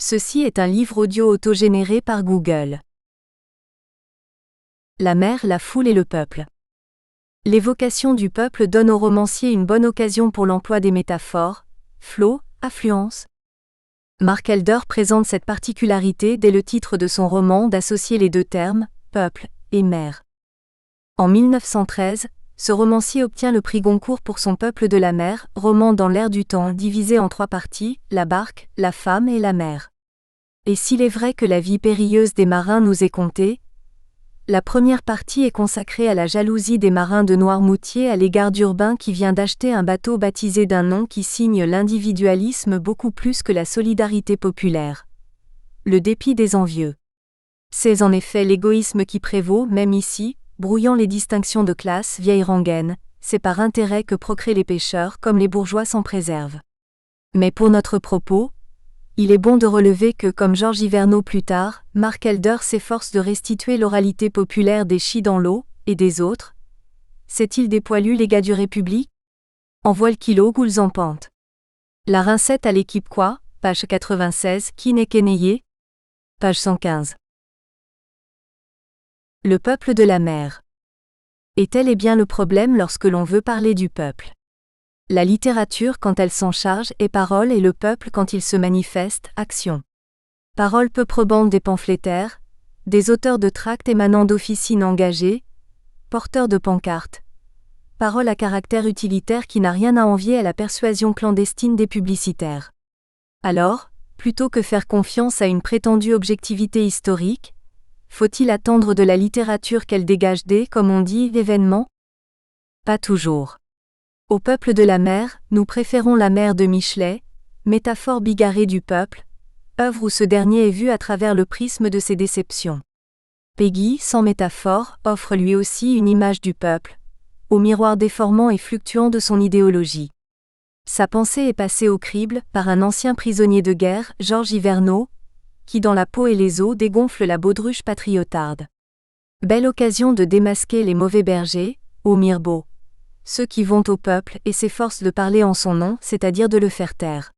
Ceci est un livre audio autogénéré par Google. La mer, la foule et le peuple. L'évocation du peuple donne au romancier une bonne occasion pour l'emploi des métaphores, flot, affluence. Mark Elder présente cette particularité dès le titre de son roman d'associer les deux termes, peuple et mer. En 1913, ce romancier obtient le prix Goncourt pour son Peuple de la mer, roman dans l'air du temps divisé en 3 parties, la barque, la femme et la mer. Et s'il est vrai que la vie périlleuse des marins nous est contée, la première partie est consacrée à la jalousie des marins de Noirmoutier à l'égard d'Urbain qui vient d'acheter un bateau baptisé d'un nom qui signe l'individualisme beaucoup plus que la solidarité populaire. Le dépit des envieux. C'est en effet l'égoïsme qui prévaut, même ici, brouillant les distinctions de classe vieille rengaine, c'est par intérêt que procréent les pêcheurs comme les bourgeois s'en préservent. Mais pour notre propos, il est bon de relever que, comme Georges Hyvernaud plus tard, Mark Elder s'efforce de restituer l'oralité populaire des Chis dans l'eau, et des autres. C'est-il des poilus les gars du République? En voile kilo goules en pente. La rincette à l'équipe quoi, page 96, qui n'est qu'énayé? Page 115. Le peuple de la mer. Et tel est bien le problème lorsque l'on veut parler du peuple. La littérature quand elle s'en charge est parole et le peuple quand il se manifeste, action. Parole peu probante des pamphlétaires, des auteurs de tracts émanant d'officines engagées, porteurs de pancartes. Parole à caractère utilitaire qui n'a rien à envier à la persuasion clandestine des publicitaires. Alors, plutôt que faire confiance à une prétendue objectivité historique, faut-il attendre de la littérature qu'elle dégage des, comme on dit, événements? Pas toujours. Au peuple de la mer, nous préférons la mer de Michelet, métaphore bigarrée du peuple, œuvre où ce dernier est vu à travers le prisme de ses déceptions. Péguy, sans métaphore, offre lui aussi une image du peuple, au miroir déformant et fluctuant de son idéologie. Sa pensée est passée au crible par un ancien prisonnier de guerre, Georges Hyvernaud, qui dans La peau et les os dégonfle la baudruche patriotarde. Belle occasion de démasquer les mauvais bergers, ô Mirbeau. Ceux qui vont au peuple et s'efforcent de parler en son nom, c'est-à-dire de le faire taire.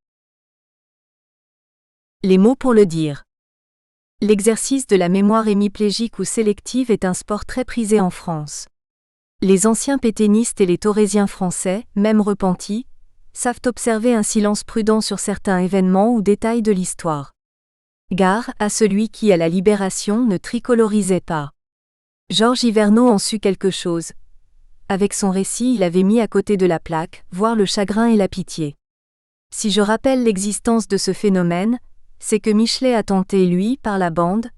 Les mots pour le dire. L'exercice de la mémoire hémiplégique ou sélective est un sport très prisé en France. Les anciens pétainistes et les taurésiens français, même repentis, savent observer un silence prudent sur certains événements ou détails de l'histoire. Gare à celui qui, à la Libération, ne tricolorisait pas. Georges Hyvernaud en sut quelque chose. Avec son récit, il avait mis à côté de la plaque, voir le chagrin et la pitié. Si je rappelle l'existence de ce phénomène, c'est que Michelet a tenté, lui, par la bande,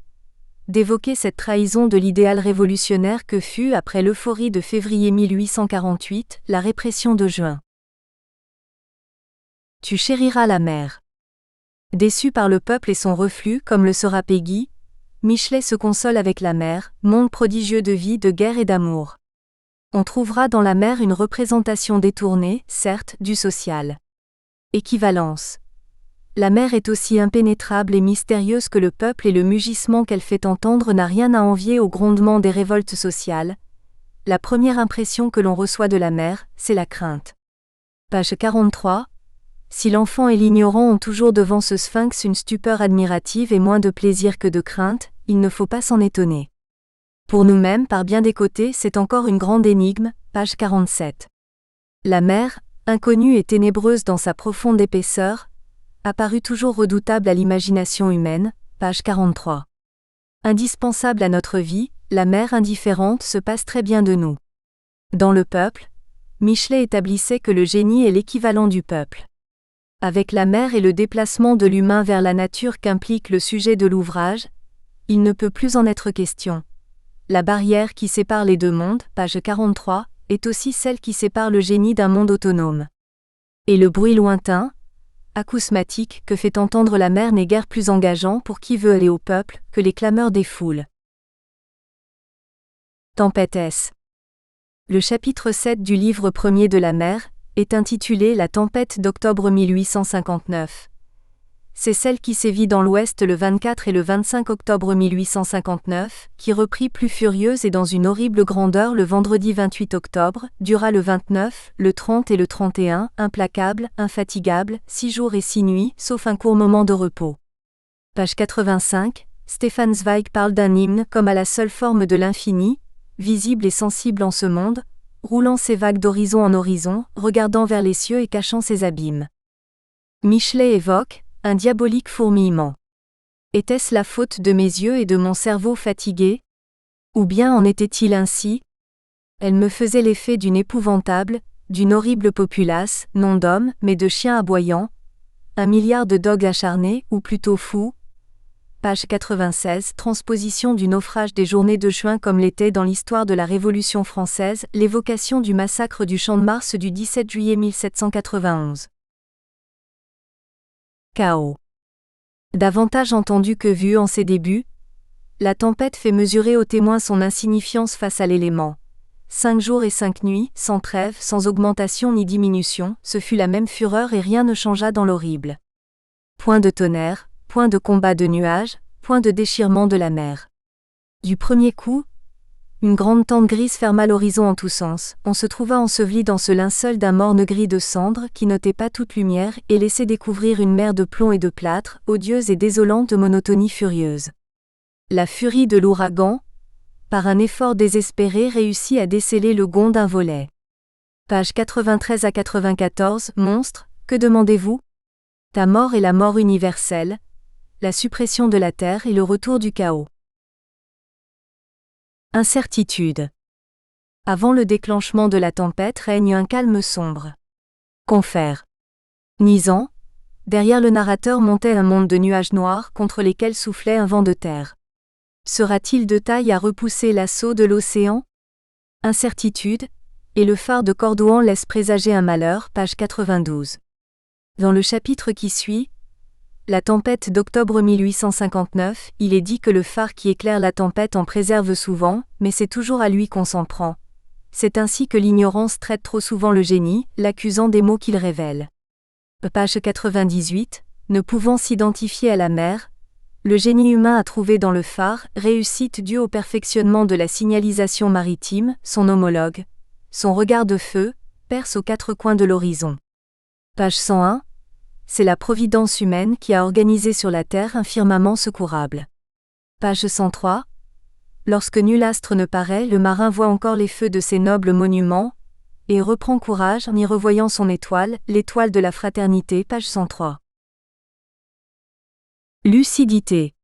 d'évoquer cette trahison de l'idéal révolutionnaire que fut, après l'euphorie de février 1848, la répression de juin. Tu chériras la mer. Déçu par le peuple et son reflux, comme le sera Péguy, Michelet se console avec la mer, monde prodigieux de vie, de guerre et d'amour. On trouvera dans la mer une représentation détournée, certes, du social. Équivalence. La mer est aussi impénétrable et mystérieuse que le peuple et le mugissement qu'elle fait entendre n'a rien à envier au grondement des révoltes sociales. La première impression que l'on reçoit de la mer, c'est la crainte. Page 43. Si l'enfant et l'ignorant ont toujours devant ce sphinx une stupeur admirative et moins de plaisir que de crainte, il ne faut pas s'en étonner. Pour nous-mêmes, par bien des côtés, c'est encore une grande énigme, page 47. La mer, inconnue et ténébreuse dans sa profonde épaisseur, apparut toujours redoutable à l'imagination humaine, page 43. Indispensable à notre vie, la mer indifférente se passe très bien de nous. Dans le peuple, Michelet établissait que le génie est l'équivalent du peuple. Avec la mer et le déplacement de l'humain vers la nature qu'implique le sujet de l'ouvrage, il ne peut plus en être question. La barrière qui sépare les deux mondes, page 43, est aussi celle qui sépare le génie d'un monde autonome. Et le bruit lointain, acousmatique, que fait entendre la mer n'est guère plus engageant pour qui veut aller au peuple que les clameurs des foules. Tempête S. Le chapitre 7 du livre premier de la mer est intitulé La tempête d'octobre 1859. C'est celle qui sévit dans l'Ouest le 24 et le 25 octobre 1859, qui reprit plus furieuse et dans une horrible grandeur le vendredi 28 octobre, dura le 29, le 30 et le 31, implacable, infatigable, 6 jours et 6 nuits, sauf un court moment de repos. Page 85, Stefan Zweig parle d'un hymne comme à la seule forme de l'infini, visible et sensible en ce monde, roulant ses vagues d'horizon en horizon, regardant vers les cieux et cachant ses abîmes. Michelet évoque un diabolique fourmillement. Était-ce la faute de mes yeux et de mon cerveau fatigué? Ou bien en était-il ainsi? Elle me faisait l'effet d'une épouvantable, d'une horrible populace, non d'hommes, mais de chiens aboyants, 1 milliard de dogues acharnés, ou plutôt fous. Page 96, transposition du naufrage des journées de juin comme l'était dans l'histoire de la Révolution française, l'évocation du massacre du Champ de Mars du 17 juillet 1791. Chaos. Davantage entendu que vu en ses débuts, la tempête fait mesurer aux témoins son insignifiance face à l'élément. 5 jours et 5 nuits, sans trêve, sans augmentation ni diminution, ce fut la même fureur et rien ne changea dans l'horrible. Point de tonnerre, point de combat de nuages, point de déchirement de la mer. Du premier coup, une grande tente grise ferma l'horizon en tous sens, on se trouva enseveli dans ce linceul d'un morne gris de cendre qui n'ôtait pas toute lumière et laissait découvrir une mer de plomb et de plâtre, odieuse et désolante de monotonie furieuse. La furie de l'ouragan, par un effort désespéré réussit à desceller le gond d'un volet. Page 93 à 94, Monstre, que demandez-vous? Ta mort est la mort universelle, la suppression de la terre et le retour du chaos. Incertitude. Avant le déclenchement de la tempête règne un calme sombre. Confère. Nisant, derrière le narrateur montait un monde de nuages noirs contre lesquels soufflait un vent de terre. Sera-t-il de taille à repousser l'assaut de l'océan? Incertitude, et le phare de Cordouan laisse présager un malheur, page 92. Dans le chapitre qui suit, la tempête d'octobre 1859, il est dit que le phare qui éclaire la tempête en préserve souvent, mais c'est toujours à lui qu'on s'en prend. C'est ainsi que l'ignorance traite trop souvent le génie, l'accusant des maux qu'il révèle. Page 98, ne pouvant s'identifier à la mer, le génie humain a trouvé dans le phare, réussite due au perfectionnement de la signalisation maritime, son homologue. Son regard de feu, perce aux 4 coins de l'horizon. Page 101, c'est la providence humaine qui a organisé sur la terre un firmament secourable. Page 103, lorsque nul astre ne paraît, le marin voit encore les feux de ces nobles monuments, et reprend courage en y revoyant son étoile, l'étoile de la fraternité, page 103. Lucidité.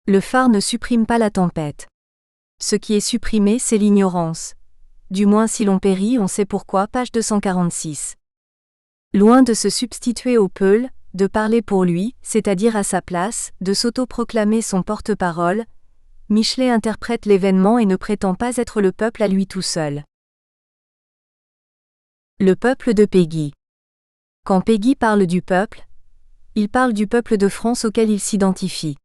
Le phare ne supprime pas la tempête. Ce qui est supprimé, c'est l'ignorance. Du moins si l'on périt, on sait pourquoi, page 246. Loin de se substituer au peul, de parler pour lui, c'est-à-dire à sa place, de s'auto-proclamer son porte-parole, Michelet interprète l'événement et ne prétend pas être le peuple à lui tout seul. Le peuple de Péguy. Quand Péguy parle du peuple, il parle du peuple de France auquel il s'identifie.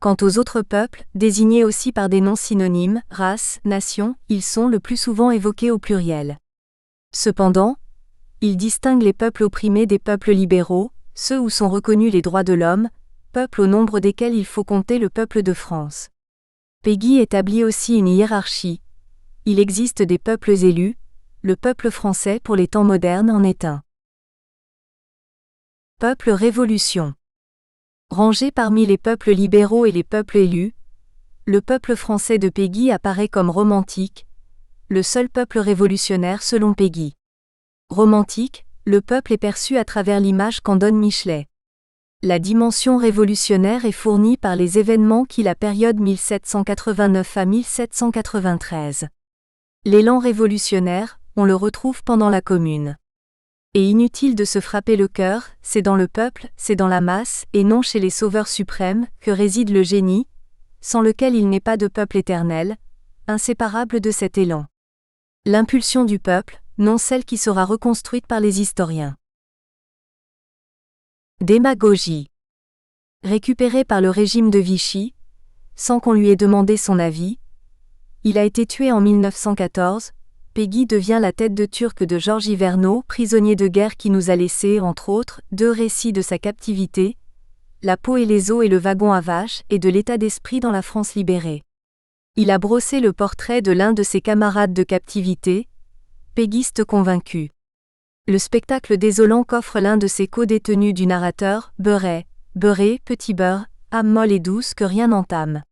Quant aux autres peuples, désignés aussi par des noms synonymes, race, nation, ils sont le plus souvent évoqués au pluriel. Cependant, il distingue les peuples opprimés des peuples libéraux, ceux où sont reconnus les droits de l'homme, peuples au nombre desquels il faut compter le peuple de France. Péguy établit aussi une hiérarchie. Il existe des peuples élus, le peuple français pour les temps modernes en est un. Peuple révolution. Rangé parmi les peuples libéraux et les peuples élus, le peuple français de Péguy apparaît comme romantique, le seul peuple révolutionnaire selon Péguy. Romantique, le peuple est perçu à travers l'image qu'en donne Michelet. La dimension révolutionnaire est fournie par les événements qui la période 1789 à 1793. L'élan révolutionnaire, on le retrouve pendant la Commune. Et inutile de se frapper le cœur, c'est dans le peuple, c'est dans la masse, et non chez les sauveurs suprêmes, que réside le génie, sans lequel il n'est pas de peuple éternel, inséparable de cet élan. L'impulsion du peuple, non celle qui sera reconstruite par les historiens. Démagogie. Récupéré par le régime de Vichy, sans qu'on lui ait demandé son avis, il a été tué en 1914, Péguy devient la tête de turc de Georges Hyvernaud, prisonnier de guerre qui nous a laissé, entre autres, 2 récits de sa captivité, La peau et les os et le wagon à vaches, et de l'état d'esprit dans la France libérée. Il a brossé le portrait de l'un de ses camarades de captivité, péguiste convaincu. Le spectacle désolant qu'offre l'un de ses co-détenus du narrateur, Beurré, petit beurre, âme molle et douce que rien n'entame.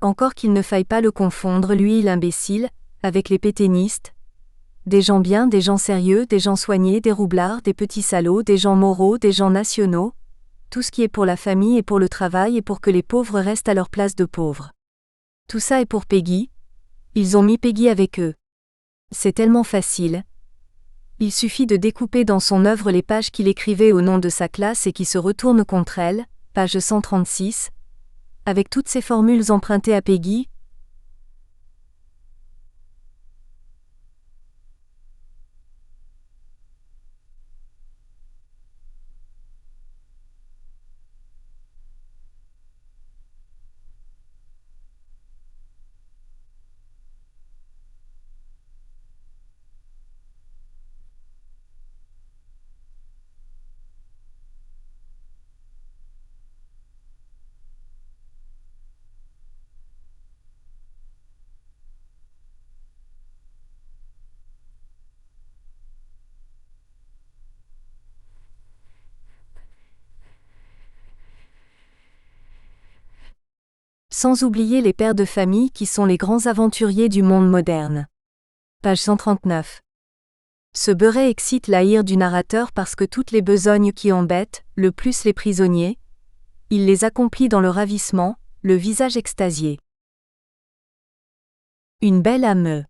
Encore qu'il ne faille pas le confondre, lui l'imbécile, avec les pétainistes. Des gens bien, des gens sérieux, des gens soignés, des roublards, des petits salauds, des gens moraux, des gens nationaux. Tout ce qui est pour la famille et pour le travail et pour que les pauvres restent à leur place de pauvres. Tout ça est pour Peggy. Ils ont mis Peggy avec eux. C'est tellement facile. Il suffit de découper dans son œuvre les pages qu'il écrivait au nom de sa classe et qui se retournent contre elle, page 136, avec toutes ces formules empruntées à Peggy. Sans oublier les pères de famille qui sont les grands aventuriers du monde moderne. Page 139. Ce beurret excite la ire du narrateur parce que toutes les besognes qui embêtent, le plus les prisonniers, il les accomplit dans le ravissement, le visage extasié. Une belle âme.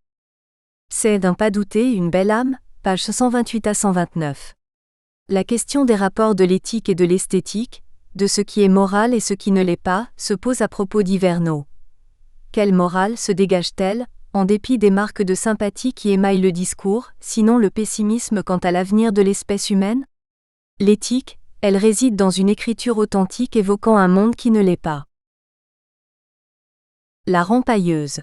C'est d'un pas douter une belle âme, page 128 à 129. La question des rapports de l'éthique et de l'esthétique, de ce qui est moral et ce qui ne l'est pas, se pose à propos d'Hyvernaud. Quelle morale se dégage-t-elle, en dépit des marques de sympathie qui émaillent le discours, sinon le pessimisme quant à l'avenir de l'espèce humaine? L'éthique, elle réside dans une écriture authentique évoquant un monde qui ne l'est pas. La rempailleuse.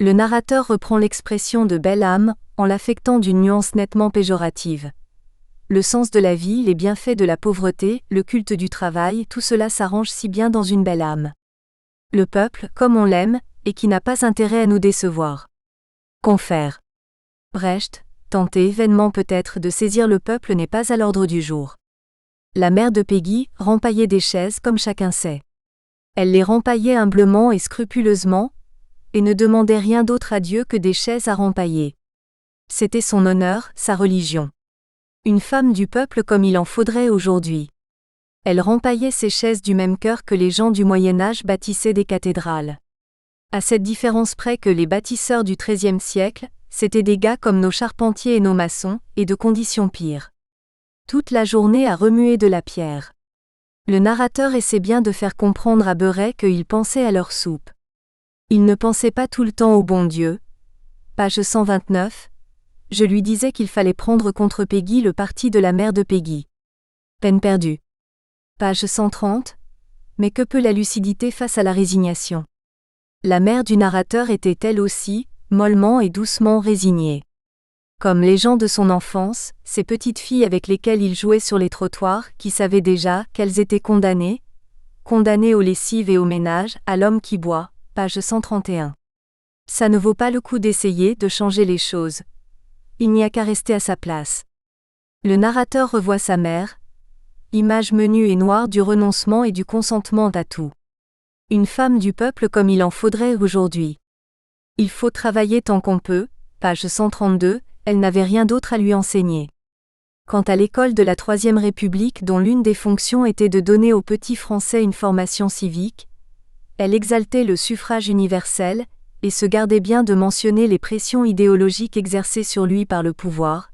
Le narrateur reprend l'expression de belle âme, en l'affectant d'une nuance nettement péjorative. Le sens de la vie, les bienfaits de la pauvreté, le culte du travail, tout cela s'arrange si bien dans une belle âme. Le peuple, comme on l'aime, et qui n'a pas intérêt à nous décevoir. Confère. Brecht, tenté vainement peut-être de saisir le peuple n'est pas à l'ordre du jour. La mère de Peggy rempaillait des chaises comme chacun sait. Elle les rempaillait humblement et scrupuleusement, et ne demandait rien d'autre à Dieu que des chaises à rempailler. C'était son honneur, sa religion. Une femme du peuple comme il en faudrait aujourd'hui. Elle rempaillait ces chaises du même cœur que les gens du Moyen-Âge bâtissaient des cathédrales. À cette différence près que les bâtisseurs du XIIIe siècle, c'étaient des gars comme nos charpentiers et nos maçons, et de conditions pires. Toute la journée à remuer de la pierre. Le narrateur essaie bien de faire comprendre à Beuret qu'ils pensaient à leur soupe. Ils ne pensaient pas tout le temps au bon Dieu. Page 129. Je lui disais qu'il fallait prendre contre Peggy le parti de la mère de Peggy. Peine perdue. Page 130. Mais que peut la lucidité face à la résignation? La mère du narrateur était elle aussi, mollement et doucement résignée. Comme les gens de son enfance, ces petites filles avec lesquelles il jouait sur les trottoirs, qui savaient déjà qu'elles étaient condamnées aux lessives et au ménage, à l'homme qui boit, page 131. Ça ne vaut pas le coup d'essayer de changer les choses. Il n'y a qu'à rester à sa place. Le narrateur revoit sa mère, image menue et noire du renoncement et du consentement à tout. Une femme du peuple comme il en faudrait aujourd'hui. Il faut travailler tant qu'on peut, page 132, elle n'avait rien d'autre à lui enseigner. Quant à l'école de la Troisième République dont l'une des fonctions était de donner aux petits Français une formation civique, elle exaltait le suffrage universel, et se gardait bien de mentionner les pressions idéologiques exercées sur lui par le pouvoir,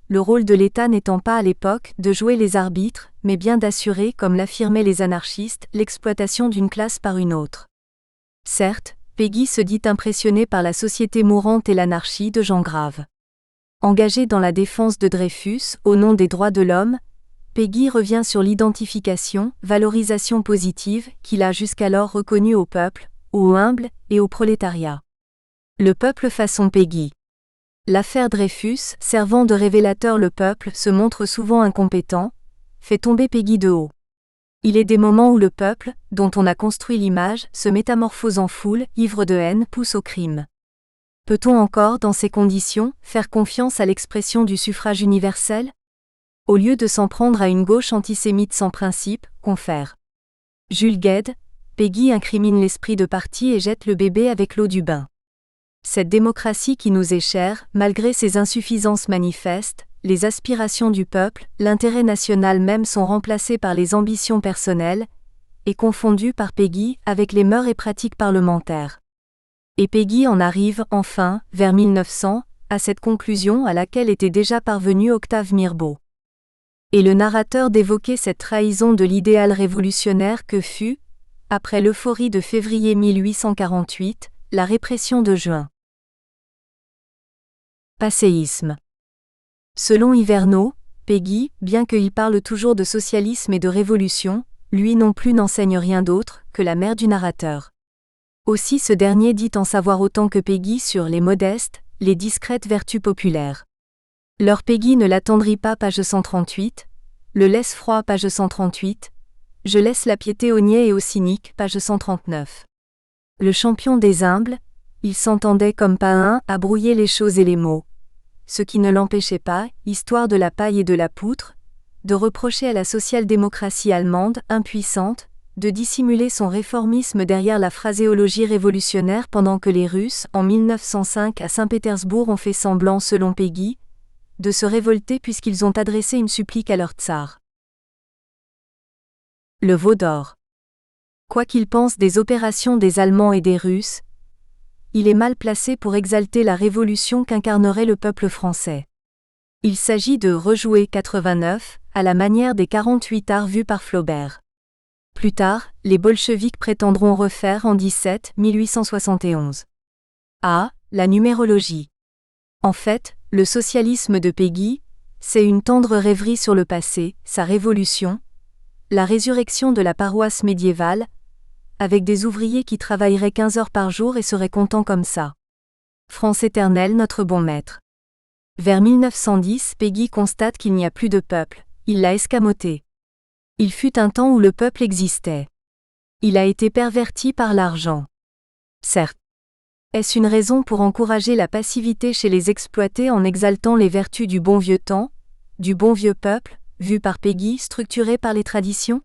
le rôle de l'État n'étant pas à l'époque de jouer les arbitres, mais bien d'assurer, comme l'affirmaient les anarchistes, l'exploitation d'une classe par une autre. Certes, Peggy se dit impressionnée par la société mourante et l'anarchie de Jean Grave. Engagée dans la défense de Dreyfus, au nom des droits de l'homme, Peggy revient sur l'identification, valorisation positive, qu'il a jusqu'alors reconnue au peuple, aux humbles et au prolétariat. Le peuple façon Peggy. L'affaire Dreyfus, servant de révélateur, le peuple se montre souvent incompétent, fait tomber Peggy de haut. Il est des moments où le peuple, dont on a construit l'image, se métamorphose en foule, ivre de haine, pousse au crime. Peut-on encore, dans ces conditions, faire confiance à l'expression du suffrage universel? Au lieu de s'en prendre à une gauche antisémite sans principe, confère. Jules Guesde, Peggy incrimine l'esprit de parti et jette le bébé avec l'eau du bain. Cette démocratie qui nous est chère, malgré ses insuffisances manifestes, les aspirations du peuple, l'intérêt national même sont remplacés par les ambitions personnelles, et confondus par Peggy avec les mœurs et pratiques parlementaires. Et Peggy en arrive, enfin, vers 1900, à cette conclusion à laquelle était déjà parvenu Octave Mirbeau. Et le narrateur d'évoquer cette trahison de l'idéal révolutionnaire que fut, après l'euphorie de février 1848, la répression de juin. Passéisme. Selon Hyvernaud, Peggy, bien qu'il parle toujours de socialisme et de révolution, lui non plus n'enseigne rien d'autre que la mère du narrateur. Aussi ce dernier dit en savoir autant que Peggy sur les modestes, les discrètes vertus populaires. Leur Peggy ne l'attendrit pas, page 138, le laisse froid, page 138, je laisse la piété aux niais et aux cyniques, page 139. Le champion des humbles, il s'entendait comme pas un à brouiller les choses et les mots. Ce qui ne l'empêchait pas, histoire de la paille et de la poutre, de reprocher à la social-démocratie allemande, impuissante, de dissimuler son réformisme derrière la phraséologie révolutionnaire pendant que les Russes, en 1905 à Saint-Pétersbourg ont fait semblant, selon Peggy, de se révolter puisqu'ils ont adressé une supplique à leur tsar. Le veau d'or. Quoi qu'il pense des opérations des Allemands et des Russes, il est mal placé pour exalter la révolution qu'incarnerait le peuple français. Il s'agit de rejouer 89, à la manière des 48 arts vus par Flaubert. Plus tard, les bolcheviks prétendront refaire en 1871. A. La numérologie. En fait, le socialisme de Peggy, c'est une tendre rêverie sur le passé, sa révolution, la résurrection de la paroisse médiévale, avec des ouvriers qui travailleraient 15 heures par jour et seraient contents comme ça. France éternelle, notre bon maître. Vers 1910, Peggy constate qu'il n'y a plus de peuple, il l'a escamoté. Il fut un temps où le peuple existait. Il a été perverti par l'argent. Certes. Est-ce une raison pour encourager la passivité chez les exploités en exaltant les vertus du bon vieux temps, du bon vieux peuple, vu par Peggy, structuré par les traditions ?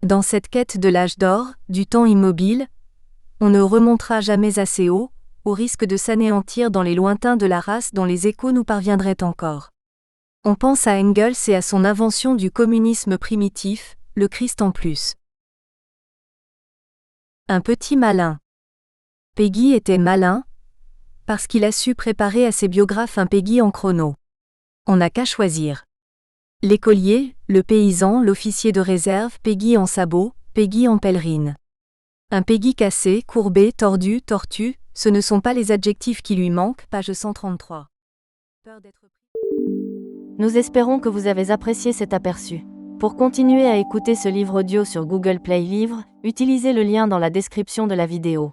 Dans cette quête de l'âge d'or, du temps immobile, on ne remontera jamais assez haut, au risque de s'anéantir dans les lointains de la race dont les échos nous parviendraient encore. On pense à Engels et à son invention du communisme primitif, le Christ en plus. Un petit malin. Peggy était malin, parce qu'il a su préparer à ses biographes un Peggy en chrono. On n'a qu'à choisir. L'écolier, le paysan, l'officier de réserve, Peggy en sabot, Peggy en pèlerine. Un Peggy cassé, courbé, tordu, tortu, ce ne sont pas les adjectifs qui lui manquent, page 133. Nous espérons que vous avez apprécié cet aperçu. Pour continuer à écouter ce livre audio sur Google Play Livres, utilisez le lien dans la description de la vidéo.